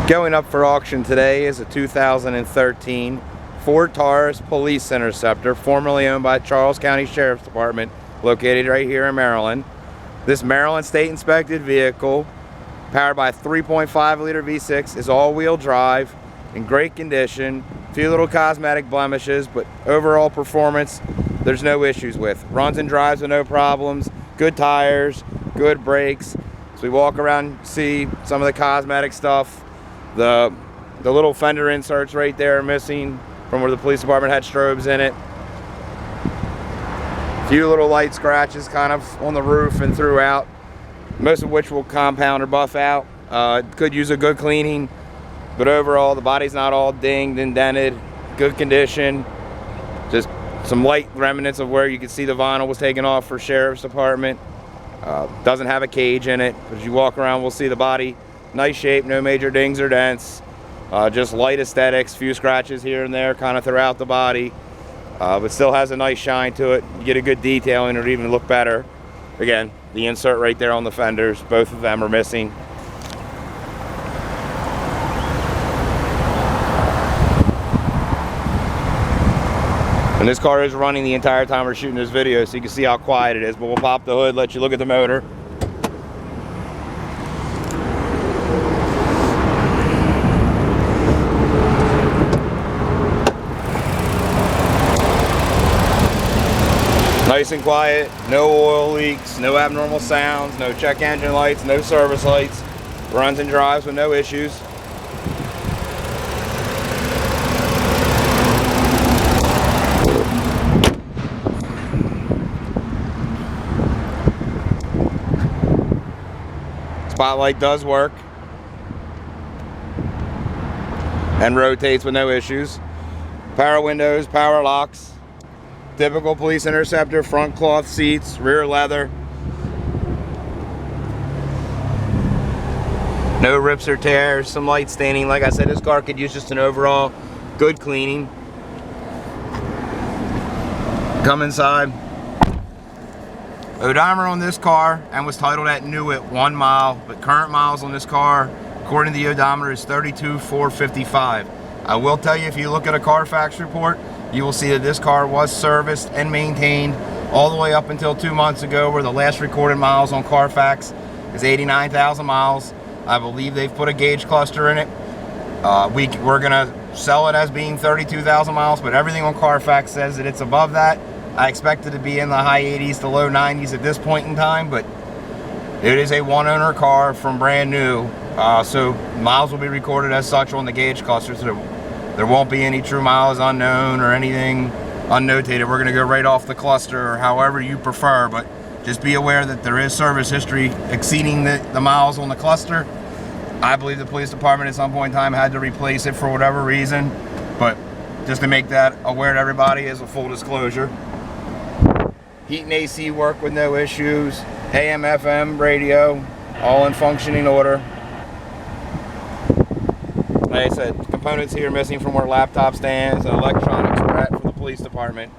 Going up for auction today is a 2013 Ford Taurus Police Interceptor, formerly owned by Charles County Sheriff's Department, located right here in Maryland. This Maryland state inspected vehicle, powered by a 3.5 liter V6, is all-wheel drive, in great condition, a few little cosmetic blemishes, but overall performance there's no issues with. Runs and drives with no problems, good tires, good brakes. So we walk around, see some of the cosmetic stuff. The little fender inserts right there are missing from where the police department had strobes in it. A few little light scratches kind of on the roof and throughout, most of which will compound or buff out. Could use a good cleaning, but overall the body's not all dinged and dented, good condition. Just some light remnants of where you can see the vinyl was taken off for Sheriff's Department. Doesn't have a cage in it, but as you walk around we'll see the body. Nice shape, no major dings or dents. Just light aesthetics, few scratches here and there kind of throughout the body. But still has a nice shine to it. You get a good detail and it'll even look better. Again, the insert right there on the fenders, both of them are missing. And this car is running the entire time we're shooting this video, so you can see how quiet it is. But we'll pop the hood, let you look at the motor. Nice and quiet, no oil leaks, no abnormal sounds, no check engine lights, no service lights. Runs and drives with no issues. Spotlight does work and rotates with no issues. Power windows, power locks. Typical police interceptor, front cloth seats, rear leather. No rips or tears, some light staining. Like I said, this car could use just an overall good cleaning. Come inside. Odometer on this car and was titled at new at 1 mile, but current miles on this car, according to the odometer, is 32,455. I will tell you, if you look at a Carfax report, you will see that this car was serviced and maintained all the way up until 2 months ago, where the last recorded miles on Carfax is 89,000 miles. I believe they've put a gauge cluster in it. We're gonna sell it as being 32,000 miles, but everything on Carfax says that it's above that. I expect it to be in the high 80s to low 90s at this point in time, but it is a one-owner car from brand new, so miles will be recorded as such on the gauge cluster, so there won't be any true miles unknown or anything unnotated. We're going to go right off the cluster or however you prefer, but just be aware that there is service history exceeding the miles on the cluster. I believe the police department at some point in time had to replace it for whatever reason, but just to make that aware to everybody as a full disclosure. Heat and AC work with no issues. AM, FM, radio, all in functioning order. Like I said, components here missing from where laptop stands and electronics were at for the police department,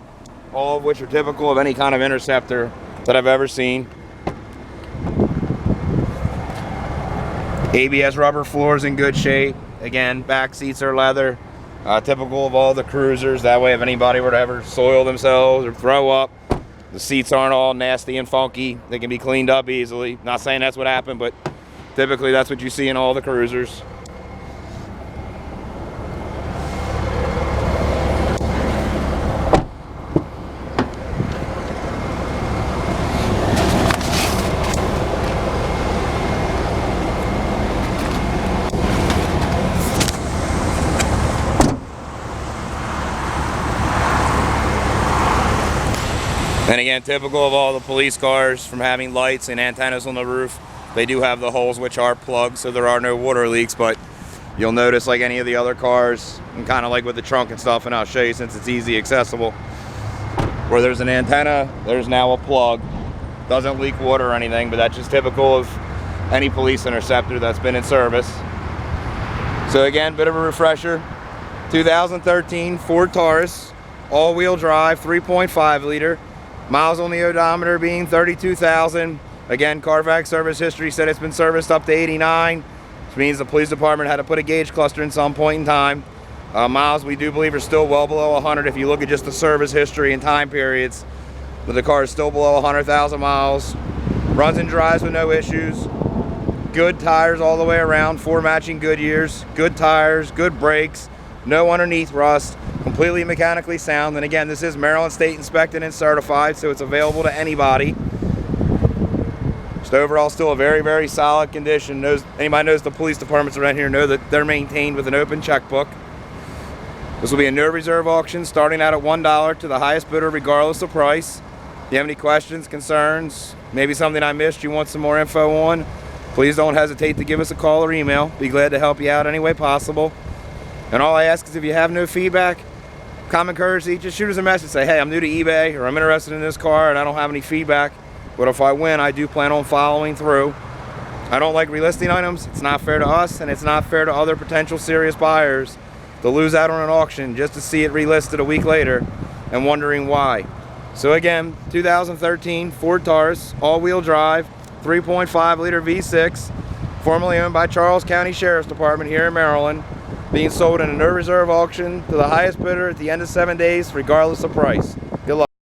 all of which are typical of any kind of interceptor that I've ever seen. ABS rubber floors in good shape. Again, back seats are leather, typical of all the cruisers. That way if anybody were to ever soil themselves or throw up, the seats aren't all nasty and funky. They can be cleaned up easily. Not saying that's what happened, but typically that's what you see in all the cruisers. And again, typical of all the police cars, from having lights and antennas on the roof, they do have the holes which are plugged, so there are no water leaks. But you'll notice, like any of the other cars, and kind of like with the trunk and stuff, and I'll show you since it's easy accessible, where there's an antenna, there's now a plug. Doesn't leak water or anything, but that's just typical of any police interceptor that's been in service. So again, bit of a refresher. 2013 Ford Taurus, all-wheel drive, 3.5 liter. Miles on the odometer being 32,000. Again, Carfax service history said it's been serviced up to 89. which means the police department had to put a gauge cluster in some point in time. Miles, we do believe, are still well below 100 if you look at just the service history and time periods. But the car is still below 100,000 miles. Runs and drives with no issues. Good tires all the way around, 4 matching Goodyears. Good tires, good brakes, no underneath rust, completely mechanically sound. And again, this is Maryland State inspected and certified, so it's available to anybody. Just overall, still a very, very solid condition. Anybody knows the police departments around here know that they're maintained with an open checkbook. This will be a no reserve auction starting out at $1 to the highest bidder regardless of price. If you have any questions, concerns, maybe something I missed you want some more info on, please don't hesitate to give us a call or email. Be glad to help you out any way possible. And all I ask is if you have no feedback, common courtesy, just shoot us a message. Say, hey, I'm new to eBay, or I'm interested in this car and I don't have any feedback. But if I win, I do plan on following through. I don't like relisting items. It's not fair to us, and it's not fair to other potential serious buyers to lose out on an auction just to see it relisted a week later and wondering why. So again, 2013 Ford Taurus, all-wheel drive, 3.5 liter V6, formerly owned by Charles County Sheriff's Department here in Maryland, being sold in a no reserve auction to the highest bidder at the end of 7 days, regardless of price. Good luck.